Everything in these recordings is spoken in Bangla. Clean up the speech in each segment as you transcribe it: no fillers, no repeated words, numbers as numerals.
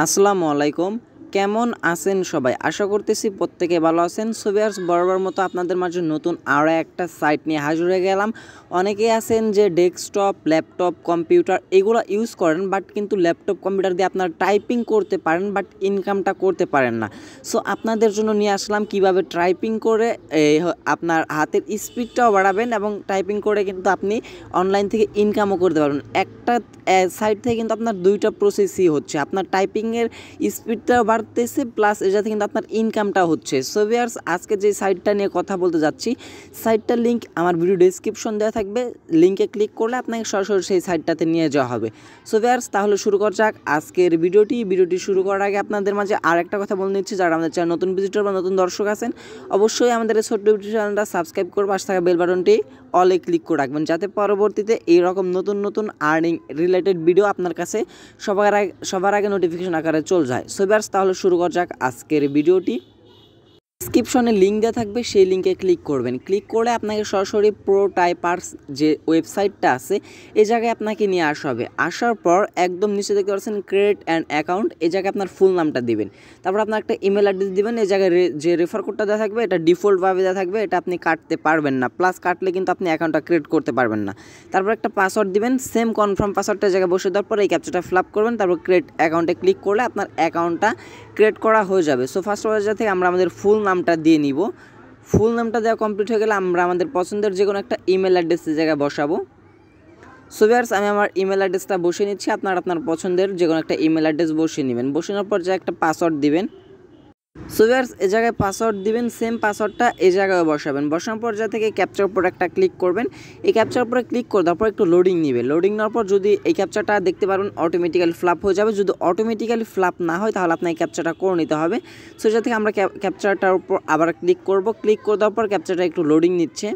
আসসালামু আলাইকুম। কেমন আছেন সবাই? আশা করতেছি প্রত্যেকে ভালো আছেন। সো ভিউয়ার্স, বরাবর মতো আপনাদের মাঝে নতুন আরও একটা সাইট নিয়ে হাজির হয়ে গেলাম। অনেকেই আছেন যে ডেস্কটপ, ল্যাপটপ, কম্পিউটার এগুলো ইউজ করেন, বাট কিন্তু ল্যাপটপ, কম্পিউটার দিয়ে আপনারা টাইপিং করতে পারেন, বাট ইনকামটা করতে পারেন না। সো আপনাদের জন্য নিয়ে আসলাম কিভাবে টাইপিং করে আপনার হাতের স্পিডটাও বাড়াবেন এবং টাইপিং করে কিন্তু আপনি অনলাইন থেকে ইনকামও করতে পারবেন। একটা সাইট থেকে কিন্তু আপনার দুইটা প্রসেসই হচ্ছে, আপনার টাইপিংয়ের স্পিডটাও বাড়তেছে, প্লাস এর সাথে কিন্তু আপনার ইনকামটাও হচ্ছে। সো ভিউয়ার্স, আজকে যে সাইটটা নিয়ে কথা বলতে যাচ্ছি, সাইটটার লিঙ্ক আমার ভিডিও ডেসক্রিপশন দেওয়া থাকবে। লিঙ্কে ক্লিক করলে আপনাকে সরাসরি সেই সাইটটাতে নিয়ে যাওয়া হবে। সো ভিউয়ার্স, তাহলে শুরু করা যাক আজকের ভিডিওটি শুরু করার আগে আপনাদের মাঝে আর একটা কথা বলে নিচ্ছি, যারা আমাদের চ্যানেল নতুন ভিজিটর বা নতুন দর্শক আছেন, অবশ্যই আমাদের এই ছোট্ট ভিডিও চ্যানেলটা সাবস্ক্রাইব করে পাশে থাকা বেল বাটনটি অলে ক্লিক করে রাখবেন, যাতে পরবর্তীতে এইরকম নতুন আর্নিং রিলেটেড ভিডিও আপনার কাছে সবার আগে নোটিফিকেশন আকারে চলে যায়। সো ভিউয়ার্স, তাহলে শুরু করা যাক আজকের ভিডিওটি। ডিসক্রিপশনে লিঙ্ক দেওয়া থাকবে, সেই লিঙ্কে ক্লিক করবেন। ক্লিক করে আপনাকে সরাসরি প্রো টাইপার্স যে ওয়েবসাইটটা আছে এই জায়গায় আপনাকে নিয়ে আসা হবে। আসার পর একদম নিচে দেখতে পাচ্ছেন ক্রিয়েট অ্যান অ্যাকাউন্ট, এই জায়গায় আপনার ফুল নামটা দিবেন। তারপর আপনার একটা ইমেল অ্যাড্রেস দিবেন। এই জায়গায় যে রেফার কোডটা দেওয়া থাকবে এটা ডিফল্টভাবে দেওয়া থাকবে, এটা আপনি কাটতে পারবেন না, প্লাস কাটলে কিন্তু আপনি অ্যাকাউন্টটা ক্রিয়েট করতে পারবেন না। তারপর একটা পাসওয়ার্ড দিবেন, সেম কনফার্ম পাসওয়ার্ডটা জায়গায় বসে দেওয়ার পর এই ক্যাপচাটা ফিল আপ করবেন। তারপর ক্রিয়েট অ্যাকাউন্টে ক্লিক করলে আপনার অ্যাকাউন্টটা ক্রিয়েট করা হয়ে যাবে। সো ফার্স্ট অফ অল থেকে আমরা আমাদের ফুল নামটা দিয়ে নিব। ফুল নামটা দেওয়া কমপ্লিট হয়ে গেলে আমরা আমাদের পছন্দের যে কোনো একটা ইমেল অ্যাড্রেসের জায়গায় বসাবো। সো ভিউয়ার্স, আমি আমার ইমেল অ্যাড্রেসটা বসিয়ে নিচ্ছি। আপনার পছন্দের যে কোনো একটা ইমেল অ্যাড্রেস বসিয়ে নেবেন। বসিয়ে নেওয়ার পর যে একটা পাসওয়ার্ড দিবেন। সো ভিউয়ার্স, এই জায়গায় পাসওয়ার্ড দিবেন, সেম পাসওয়ার্ডটা এই জায়গায় বসাবেন। বসানোর পর যা থেকে ক্যাপচার উপর একটা ক্লিক করবেন। এই ক্যাপচার উপরে ক্লিক করে তারপর একটু লোডিং নেবে। লোডিং নেওয়ার পর যদি এই ক্যাপচারটা দেখতে পারবেন অটোমেটিক্যালি ফ্লাপ হয়ে যাবে। যদি অটোমেটিক্যালি ফ্লাপ না হয় তাহলে আপনার এই ক্যাপচারটা করে নিতে হবে। সো যা থেকে আমরা ক্যাপচারটার উপর আবার ক্লিক করব। ক্লিক করে দেওয়ার পর ক্যাপচারটা একটু লোডিং নিচ্ছে।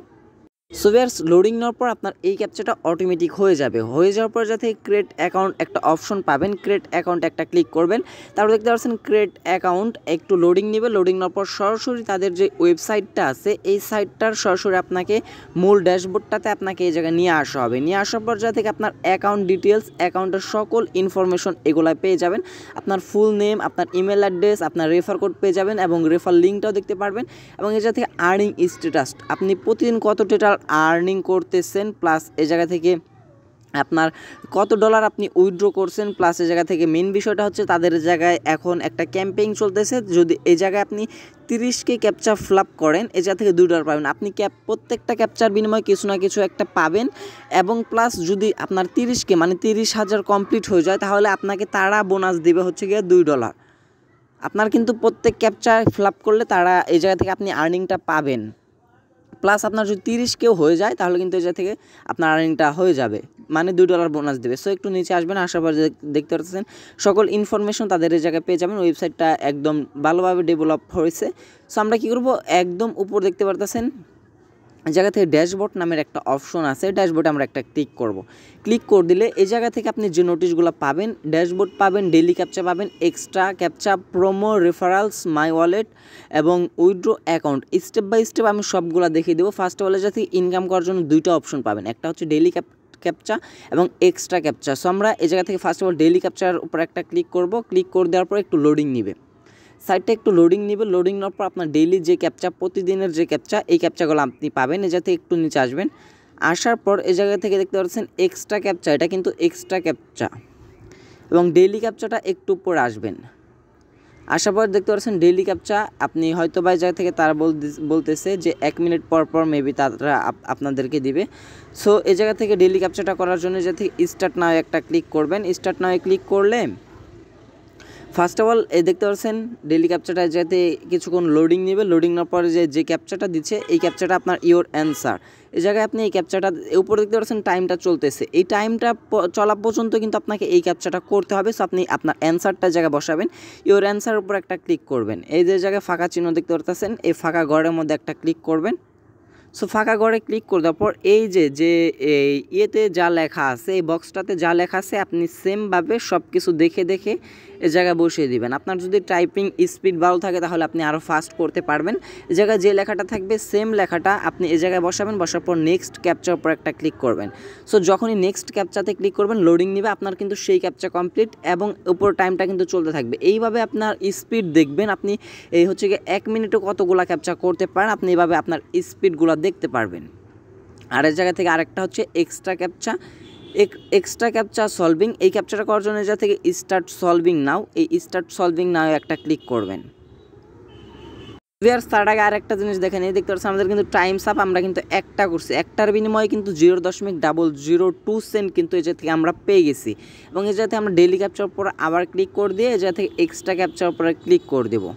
সো ভিউয়ার্স, লোডিং নেওয়ার পর আপনার এই ক্যাপচারটা অটোমেটিক হয়ে যাবে। হয়ে যাওয়ার পর যাতে ক্রিয়েট অ্যাকাউন্ট একটা অপশন পাবেন, ক্রিয়েট অ্যাকাউন্ট একটা ক্লিক করবেন। তারপর দেখতে পাচ্ছেন ক্রিয়েট অ্যাকাউন্ট একটু লোডিং নেবে। লোডিং নেওয়ার পর সরাসরি তাদের যে ওয়েবসাইটটা আছে এই সাইটটার সরাসরি আপনাকে মূল ড্যাশবোর্ডটাতে আপনাকে এই জায়গায় নিয়ে আসা হবে। নিয়ে আসার পর যা থেকে আপনার অ্যাকাউন্ট ডিটেলস, অ্যাকাউন্টের সকল ইনফরমেশন এগুলো পেয়ে যাবেন। আপনার ফুল নেম, আপনার ইমেল অ্যাড্রেস, আপনার রেফার কোড পেয়ে যাবেন এবং রেফার লিঙ্কটাও দেখতে পারবেন। এবং এই জায়গা থেকে আর্নিং স্ট্যাটাস, আপনি প্রতিদিন কত টোটাল আর্নিং করতেছেন, প্লাস এই জায়গা থেকে আপনার কত ডলার আপনি উইথড্র করছেন, প্লাস এই জায়গা থেকে মেন বিষয়টা হচ্ছে তাদের জায়গায় এখন একটা ক্যাম্পেইন চলতেছে। যদি এই জায়গায় আপনি 30কে ক্যাপচার ফ্লাপ করেন এই জায়গা থেকে $2 পাবেন। আপনি প্রত্যেকটা ক্যাপচার বিনিময়ে কিছু না কিছু একটা পাবেন। এবং প্লাস যদি আপনার 30কে মানে 30,000 কমপ্লিট হয়ে যায় তাহলে আপনাকে তারা বোনাস দেবে হচ্ছে গিয়ে $2। আপনার কিন্তু প্রত্যেক ক্যাপচার ফ্লাপ করলে তারা এই জায়গা থেকে আপনি আর্নিংটা পাবেন। প্লাস আপনার যদি 30কেও হয়ে যায় তাহলে কিন্তু এই জায়গা থেকে আপনার আর্নিংটা হয়ে যাবে, মানে $2 বোনাস দেবে। সো একটু নিচে আসবেন, আসার পর দেখতে পাচ্ছেন সকল ইনফরমেশন তাদের এই জায়গায় পেয়ে যাবেন। ওয়েবসাইটটা একদম ভালোভাবে ডেভেলপ হয়েছে। সো আমরা কী করবো, একদম উপর দেখতে পারতেছেন জায়গা থেকে ড্যাশবোর্ড নামের একটা অপশন আছে, ড্যাশবোর্ডে আমরা একটা ক্লিক করব। ক্লিক করে দিলে এই জায়গা থেকে আপনি যে নোটিশগুলো পাবেন, ড্যাশবোর্ড পাবেন, ডেইলি ক্যাপচা পাবেন, extra captcha, promo, referrals, my wallet এবং withdraw account, step by step আমি সবগুলো দেখিয়ে দেবো। ফার্স্ট অফ অল যাতে ইনকাম করার জন্য দুইটা অপশন পাবেন, একটা হচ্ছে ডেইলি ক্যাপচা এবং এক্সট্রা ক্যাপচা। সো আমরা এই জায়গা থেকে ফার্স্ট অফ অল ডেইলি ক্যাপচার উপর একটা ক্লিক করব। ক্লিক করে দেওয়ার পর একটু লোডিং নিবে, সাইটটা একটু লোডিং নেবে। লোডিং নেওয়ার পর আপনার ডেইলি যে ক্যাপচা, প্রতিদিনের যে ক্যাপচা, এই ক্যাপচাগুলো আপনি পাবেন। এই জায়গা থেকে একটু নিচে আসবেন। আসার পর এই জায়গা থেকে দেখতে পাচ্ছেন এক্সট্রা ক্যাপচা, এটা কিন্তু এক্সট্রা ক্যাপচা এবং ডেইলি ক্যাপচাটা একটু উপরে আসবেন। আসার পর দেখতে পাচ্ছেন ডেইলি ক্যাপচা আপনি হয়তো বা এই জায়গা থেকে তারা বলতেছে যে 1 মিনিট পর পর মেবি তারা আপনাদেরকে দিবে। সো এই জায়গা থেকে ডেইলি ক্যাপচাটা করার জন্য যে থেকে স্টার্ট নাও একটা ক্লিক করবেন। স্টার্ট নাও ক্লিক করলে ফার্স্ট অফ অল এই দেখতে পাচ্ছেন ডেইলি ক্যাপচাটা যাতে কিছুক্ষণ লোডিং নেবে। লোডিং নেওয়ার পরে যে ক্যাপচাটা দিচ্ছে এই ক্যাপচাটা আপনার ইওর অ্যান্সার, এই জায়গায় আপনি এই ক্যাপচাটা উপরে দেখতে পাচ্ছেন টাইমটা চলতেছে। এই টাইমটা চলা পর্যন্ত কিন্তু আপনাকে এই ক্যাপচাটা করতে হবে। সো আপনি আপনার অ্যান্সারটা জায়গায় বসাবেন, ইওর অ্যান্সার উপর একটা ক্লিক করবেন। এই যে জায়গায় ফাঁকা চিহ্ন দেখতে পাচ্ছেন এই ফাঁকা ঘরের মধ্যে একটা ক্লিক করবেন। সো ফাঁকা ঘরে ক্লিক করে দেওয়ার পর এই যে এই ইয়েতে যা লেখা আছে, এই বক্সটাতে যা লেখা আছে আপনি সেমভাবে সব কিছু দেখে দেখে এ জায়গায় বসিয়ে দিবেন। আপনার যদি টাইপিং স্পিড ভালো থাকে তাহলে আপনি আরও ফাস্ট করতে পারবেন। এ জায়গায় যে লেখাটা থাকবে সেম লেখাটা আপনি এ জায়গায় বসাবেন, বসার পর নেক্সট ক্যাপচার উপর একটা ক্লিক করবেন। সো যখনই নেক্সট ক্যাপচাতে ক্লিক করবেন লোডিং নেবে, আপনার কিন্তু সেই ক্যাপচা কমপ্লিট এবং উপর টাইমটা কিন্তু চলতে থাকবে। এইভাবে আপনার স্পিড দেখবেন, আপনি এই হচ্ছে গিয়ে 1 মিনিটে কতগুলা ক্যাপচা করতে পারেন, আপনি এইভাবে আপনার স্পিডগুলো দেখতে পারবেন। আর এই জায়গা থেকে আরেকটা হচ্ছে এক্সট্রা ক্যাপচা সলভিং। এই ক্যাপচাটা করার জন্য এই জায়গা থেকে স্টার্ট সলভিং নাও, এই স্টার্ট সলভিং নাও একটা ক্লিক করবেন। তার আগে আরেকটা জিনিস দেখেন, এই দেখতে পাচ্ছেন আমাদের কিন্তু টাইমস আপ, আমরা কিন্তু একটা করছি, একটার বিনিময়ে কিন্তু 0.002 সেন্ট কিন্তু এই জায়গা থেকে আমরা পেয়ে গেছি। এবং এই জায়গা থেকে আমরা ডেইলি ক্যাপচার উপর আবার ক্লিক করে দিয়ে এই জায়গা থেকে এক্সট্রা ক্যাপচার উপরে ক্লিক করে দেবো।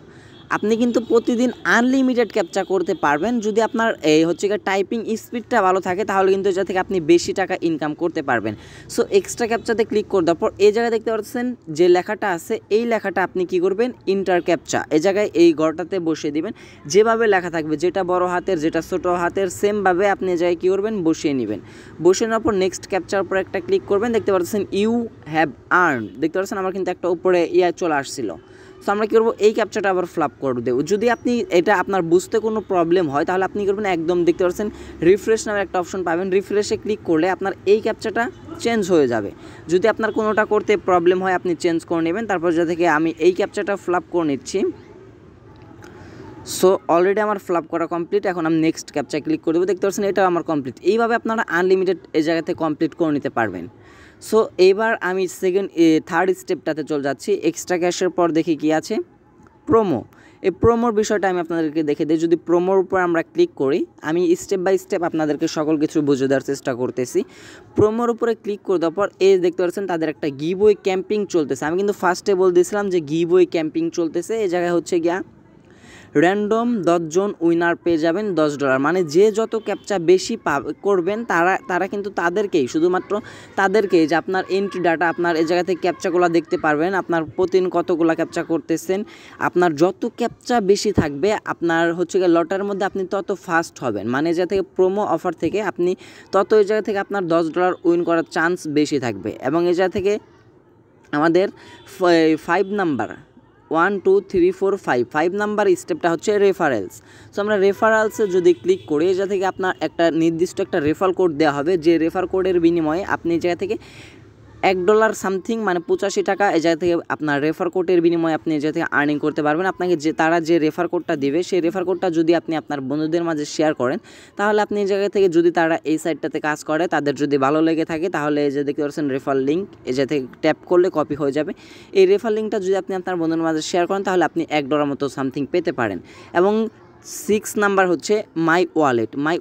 আপনি কিন্তু প্রতিদিন আনলিমিটেড ক্যাপচা করতে পারবেন যদি আপনার এই হচ্ছে গিয়ে টাইপিং স্পিডটা ভালো থাকে, তাহলে কিন্তু এটা থেকে আপনি বেশি টাকা ইনকাম করতে পারবেন। সো এক্সট্রা ক্যাপচাতে ক্লিক করে দেওয়ার পর এই জায়গায় দেখতে পাচ্ছেন যে লেখাটা আছে, এই লেখাটা আপনি কি করবেন, ইন্টার ক্যাপচা এই জায়গায় এই ঘরটাতে বসিয়ে দিবেন। যেভাবে লেখা থাকবে, যেটা বড় হাতের যেটা ছোটো হাতের সেমভাবে আপনি এই জায়গায় কী করবেন, বসিয়ে নেবেন। বসিয়ে নেওয়ার পর নেক্সট ক্যাপচার উপর একটা ক্লিক করবেন। দেখতে পাচ্ছেন ইউ হ্যাভ আর্ন, দেখতে পাচ্ছেন আমার কিন্তু একটা উপরে চলে আসছিল। সো আমরা কী করবো, এই ক্যাপচাটা আবার ফ্লাপ করে দেবো। যদি আপনি এটা আপনার বুঝতে কোনো প্রবলেম হয় তাহলে আপনি করবেন একদম দেখতে পাচ্ছেন রিফ্রেশ নামের একটা অপশন পাবেন, রিফ্রেশে ক্লিক করলে আপনার এই ক্যাপচাটা চেঞ্জ হয়ে যাবে। যদি আপনার কোনোটা করতে প্রবলেম হয় আপনি চেঞ্জ করে নেবেন। তারপর যা থেকে আমি এই ক্যাপচাটা ফ্লাপ করে নিচ্ছি। সো অলরেডি আমার ফ্লাপ করা কমপ্লিট। এখন আমি নেক্সট ক্যাপচা ক্লিক করে দেবো। দেখতে পাচ্ছেন এটা আমার কমপ্লিট। এইভাবে আপনারা আনলিমিটেড এই জায়গাতে কমপ্লিট করে নিতে পারবেন। সো এইবার আমি থার্ড স্টেপটাতে চলে যাচ্ছি। এক্সট্রা ক্যাশের পর দেখি কি আছে, প্রোমো। এই প্রোমোর বিষয়টা আমি আপনাদেরকে দেখে দিই। যদি প্রোমোর উপর আমরা ক্লিক করি, আমি স্টেপ বাই স্টেপ আপনাদেরকে সকল কিছু বুঝে দেওয়ার চেষ্টা করতেছি। প্রোমোর উপরে ক্লিক করে দেওয়ার পর এই দেখতে পাচ্ছেন তাদের একটা গিভওয়ে ক্যাম্পিং চলতেছে। আমি কিন্তু ফার্স্টে বলে দিয়েছিলাম যে গিভওয়ে ক্যাম্পিং চলতেছে। এই জায়গায় হচ্ছে গিয়া র্যান্ডম 10 জন উইনার পেয়ে যাবেন $10। মানে যে যত ক্যাপচা বেশি করবেন তারা কিন্তু তাদেরকেই, শুধুমাত্র তাদেরকেই, যে আপনার এন্ট্রি ডাটা আপনার এই জায়গা থেকে ক্যাপচাগুলো দেখতে পারবেন, আপনার প্রতিদিন কতগুলো ক্যাপচা করতেছেন। আপনার যত ক্যাপচা বেশি থাকবে আপনার হচ্ছে গিয়ে লটার মধ্যে আপনি তত ফাস্ট হবেন। মানে এই জায়গা থেকে প্রোমো অফার থেকে আপনি তত এই জায়গা থেকে আপনার $10 উইন করার চান্স বেশি থাকবে। এবং এই জায়গা থেকে আমাদের 5 নাম্বার 1 2 3 4 5 নাম্বার স্টেপটা হচ্ছে রেফারেলস। সো আমরা রেফারেলসে যদি ক্লিক করি, এই জায়গা থেকে আপনার একটা নির্দিষ্ট একটা রেফার কোড দেওয়া হবে, যে রেফার কোডের বিনিময়ে আপনি এই জায়গা থেকে $1 সামথিং মানে 85 টাকা এই জায়গা থেকে আপনার রেফার কোডের বিনিময়ে আপনি এই জায়গা থেকে আর্নিং করতে পারবেন। আপনাকে তারা যে রেফার কোডটা দিবে সেই রেফার কোডটা যদি আপনি আপনার বন্ধুদের মাঝে শেয়ার করেন, তাহলে আপনি এই জায়গা থেকে, যদি তারা এই সাইটটাতে কাজ করে তাদের যদি ভালো লেগে থাকে, তাহলে এই যে দেখতে পাচ্ছেন রেফার লিঙ্ক, এই জায়গা থেকে ট্যাপ করলে কপি হয়ে যাবে। এই রেফার লিঙ্কটা যদি আপনি আপনার বন্ধুদের মাঝে শেয়ার করেন তাহলে আপনি $1 মতো সামথিং পেতে পারেন। এবং 6 নাম্বার হচ্ছে মাই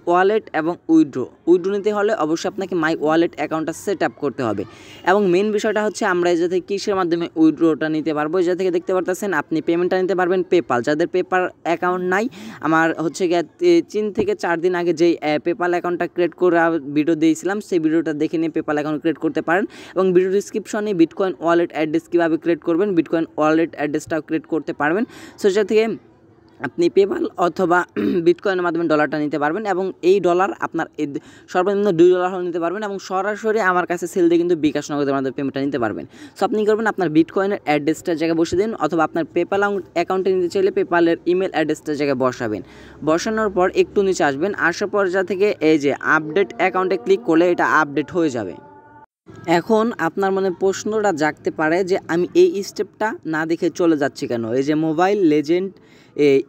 ওয়ালেট এবং উইড্রো নিতে হলে অবশ্যই আপনাকে মাই ওয়ালেট অ্যাকাউন্টটা সেট আপ করতে হবে। এবং মেন বিষয়টা হচ্ছে আমরা এই জায়গা থেকে কিসের মাধ্যমে উইড্রোটা নিতে পারবো, এই জায়গা থেকে দেখতে পারতেছেন আপনি পেমেন্টটা নিতে পারবেন পেপাল। যাদের পেপার অ্যাকাউন্ট নাই, আমার হচ্ছে গিয়ে 3 থেকে 4 দিন আগে যেই পেপাল অ্যাকাউন্টটা ক্রিয়েট করে ভিডিও দিয়েছিলাম, সেই ভিডিওটা দেখে নিয়ে পেপাল অ্যাকাউন্ট ক্রিয়েট করতে পারেন। এবং ভিডিও ডিসক্রিপশনে বিটকয়েন ওয়ালেট অ্যাড্রেস কীভাবে ক্রিয়েট করবেন, বিটকয়েন ওয়ালেট অ্যাড্রেসটাও ক্রিয়েট করতে পারবেন। সো সেটা থেকে আপনি পেপাল অথবা বিটকয়েনের মাধ্যমে ডলারটা নিতে পারবেন। এবং এই ডলার আপনার সর্বনিম্ন $2 হলে নিতে পারবেন। এবং সরাসরি আমার কাছে সেল দিয়ে কিন্তু বিকাশ নগদের মাধ্যমে পেমেন্টটা নিতে পারবেন। সো আপনি করবেন আপনার বিটকয়েনের অ্যাড্রেসটা জায়গায় বসে দিন, অথবা আপনার পেপাল অ্যাকাউন্টে নিতে চাইলে পেপালের ইমেল অ্যাড্রেসটা জায়গায় বসাবেন। বসানোর পর একটু নিচে আসবেন, আসার পর যা থেকে এই যে আপডেট অ্যাকাউন্টে ক্লিক করলে এটা আপডেট হয়ে যাবে। এখন আপনার মনে প্রশ্নটা জাগতে পারে যে আমি এই স্টেপটা না দেখে চলে যাচ্ছি কেন। এই যে মোবাইল লেজেন্ড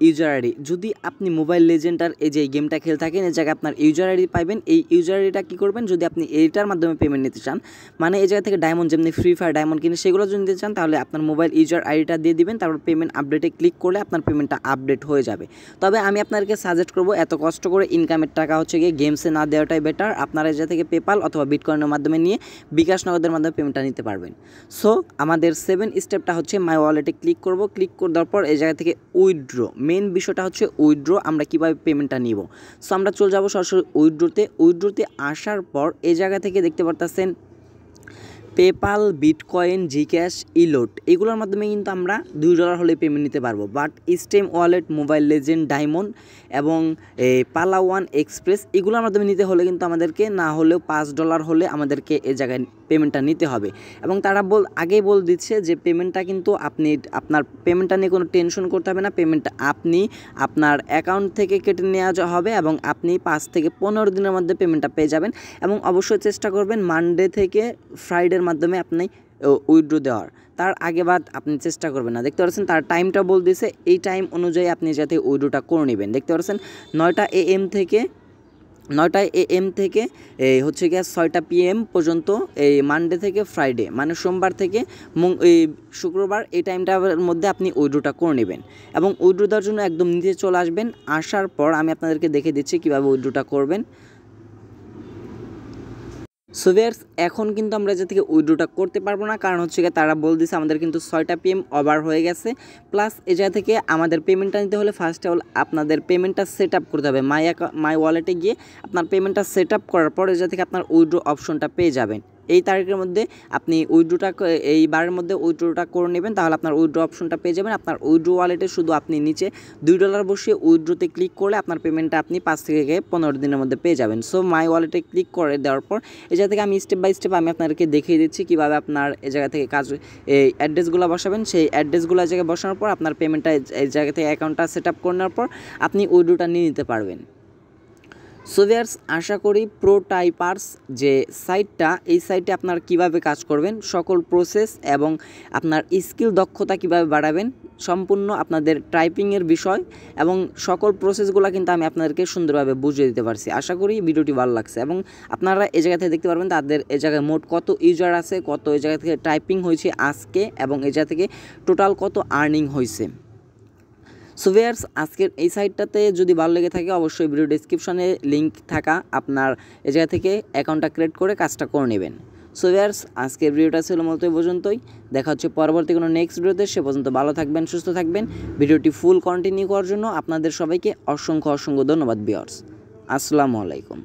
ইউজার আইডি, যদি আপনি মোবাইল লেজেন্ডার এই যে গেমটা খেলে থাকেন, এই জায়গায় আপনার ইউজার আইডি পাইবেন। এই ইউজার আইডিটা কী করবেন, যদি আপনি এইটার মাধ্যমে পেমেন্ট নিতে চান, মানে এই জায়গা থেকে ডায়মন্ড, যেমনি ফ্রি ফায়ার ডায়মন্ড কিনে সেগুলো যদি নিতে চান, তাহলে আপনার মোবাইল ইউজার আইডিটা দিয়ে দিবেন। তারপর পেমেন্ট আপডেটে ক্লিক করলে আপনার পেমেন্টটা আপডেট হয়ে যাবে। তবে আমি আপনাদেরকে সাজেস্ট করবো এত কষ্ট করে ইনকামের টাকা হচ্ছে গিয়ে গেমসে না দেওয়াটাই বেটার। আপনারা এই জায়গা থেকে পেপাল অথবা বিটকয়েনের মাধ্যমে নিয়ে বিকাশ নগদের মাধ্যমে পেমেন্টটা নিতে পারবেন। সো আমাদের 7 স্টেপটা হচ্ছে মাই ওয়ালেটে ক্লিক করব। ক্লিক করে দেওয়ার পর এই জায়গা থেকে উইথড্র, মেন বিষয়টা হচ্ছে উইথড্র, আমরা কীভাবে পেমেন্টটা নিব। সো আমরা চলে যাবো সরাসরি উইথড্রোতে। উইথড্রোতে আসার পর এই জায়গা থেকে দেখতে পারতেছেন পেপাল, বিটকয়েন, জিক্যাশ, ইলোট এগুলোর মাধ্যমে কিন্তু আমরা $2 হলে পেমেন্ট নিতে পারবো। But stem wallet, mobile legend, diamond এবং পালাওয়ান এক্সপ্রেস এগুলোর মাধ্যমে নিতে হলে কিন্তু আমাদেরকে না হলেও $5 হলে আমাদেরকে এই জায়গায় পেমেন্টটা নিতে হবে। এবং তারা আগেই বলে দিচ্ছে যে পেমেন্টটা কিন্তু আপনার পেমেন্টটা নিয়ে কোনো টেনশন করতে হবে না। পেমেন্টটা আপনি আপনার অ্যাকাউন্ট থেকে কেটে নেওয়া হবে এবং আপনি 5 থেকে 15 দিনের মধ্যে পেমেন্টটা পেয়ে যাবেন। এবং অবশ্যই চেষ্টা করবেন মানডে থেকে ফ্রাইডের মাধ্যমে আপনি উইথড্র দেওয়ার, তার আগে বাদ আপনি চেষ্টা করবেন না। দেখতে পাচ্ছেন তার টাইমটা বল দিয়েছে, এই টাইম অনুযায়ী আপনি যাতে উইথড্রটা করে নেবেন। দেখতে পাচ্ছেন 9টা AM থেকে হচ্ছে গিয়ে 6টা PM পর্যন্ত এই মানডে থেকে ফ্রাইডে, মানে সোমবার থেকে শুক্রবার, এই টাইমটার মধ্যে আপনি উইথড্রটা করে নেবেন। এবং উইথড্র দেওয়ার জন্য একদম নিচে চলে আসবেন। আসার পর আমি আপনাদেরকে দেখে দিচ্ছি কীভাবে উইথড্রটা করবেন। সো ভিউয়ার্স, এখন কিন্তু আমরা যে থেকে উইথড্রটা করতে পারবো না, কারণ হচ্ছে গিয়ে তারা বল দিছে আমাদের কিন্তু 6টা PM ওভার হয়ে গেছে। প্লাস এই জায়গা থেকে আমাদের পেমেন্টটা নিতে হলে ফার্স্টে আপনাদের পেমেন্টটা সেট আপ করতে হবে। মাই ওয়ালেটে গিয়ে আপনার পেমেন্টটা সেট আপ করার পর এই জায়গা থেকে আপনার উইথড্র অপশনটা পেয়ে যাবেন। এই তারিখের মধ্যে আপনি এই বারের মধ্যে উইথড্রটা করে নেবেন, তাহলে আপনার উইথড্র অপশনটা পেয়ে যাবেন। আপনার উইথড্র ওয়ালেটে শুধু আপনি নিচে $2 বসিয়ে উইথড্রতে ক্লিক করলে আপনার পেমেন্টটা আপনি 5 থেকে 15 দিনের মধ্যে পেয়ে যাবেন। সো মাই ওয়ালেটে ক্লিক করে দেওয়ার পর এই জায়গা থেকে আমি স্টেপ বাই স্টেপ আমি আপনাদেরকে দেখিয়ে দিচ্ছি কীভাবে আপনার এই জায়গা থেকে এই অ্যাড্রেসগুলো বসাবেন। সেই অ্যাড্রেসগুলো জায়গায় বসানোর পর আপনার পেমেন্টটা এই জায়গা থেকে অ্যাকাউন্টটা সেট আপ করে নেওয়ার পর আপনি উইথড্রটা নিয়ে নিতে পারবেন। সো ভিউয়ার্স, আশা করি প্রো টাইপার্স যে সাইটটা, এই সাইটে আপনারা কীভাবে কাজ করবেন, সকল প্রসেস এবং আপনার স্কিল দক্ষতা কীভাবে বাড়াবেন, সম্পূর্ণ আপনাদের টাইপিংয়ের বিষয় এবং সকল প্রসেসগুলো কিন্তু আমি আপনাদেরকে সুন্দরভাবে বুঝিয়ে দিতে পারছি। আশা করি ভিডিওটি ভালো লাগছে এবং আপনারা এই জায়গা থেকে দেখতে পারবেন তাদের এই জায়গায় মোট কত ইউজার আছে, কত এই জায়গা থেকে টাইপিং হয়েছে আজকে এবং এই জায়গা থেকে টোটাল কত আর্নিং হয়েছে। সো ভিউয়ার্স, আজকের এই সাইটটাতে যদি ভালো লেগে থাকে অবশ্যই ভিডিও ডেসক্রিপশনে লিঙ্ক থাকা আপনার এই জায়গা থেকে অ্যাকাউন্টটা ক্রিয়েট করে কাজটা করে নেবেন। সো ভিউয়ার্স, আজকের ভিডিওটা ছিল মূলত এই পর্যন্তই। দেখা হচ্ছে পরবর্তী কোনো নেক্সট ভিডিওতে। সে পর্যন্ত ভালো থাকবেন, সুস্থ থাকবেন। ভিডিওটি ফুল কন্টিনিউ করার জন্য আপনাদের সবাইকে অসংখ্য ধন্যবাদ ভিউয়ার্স। আসসালামু আলাইকুম।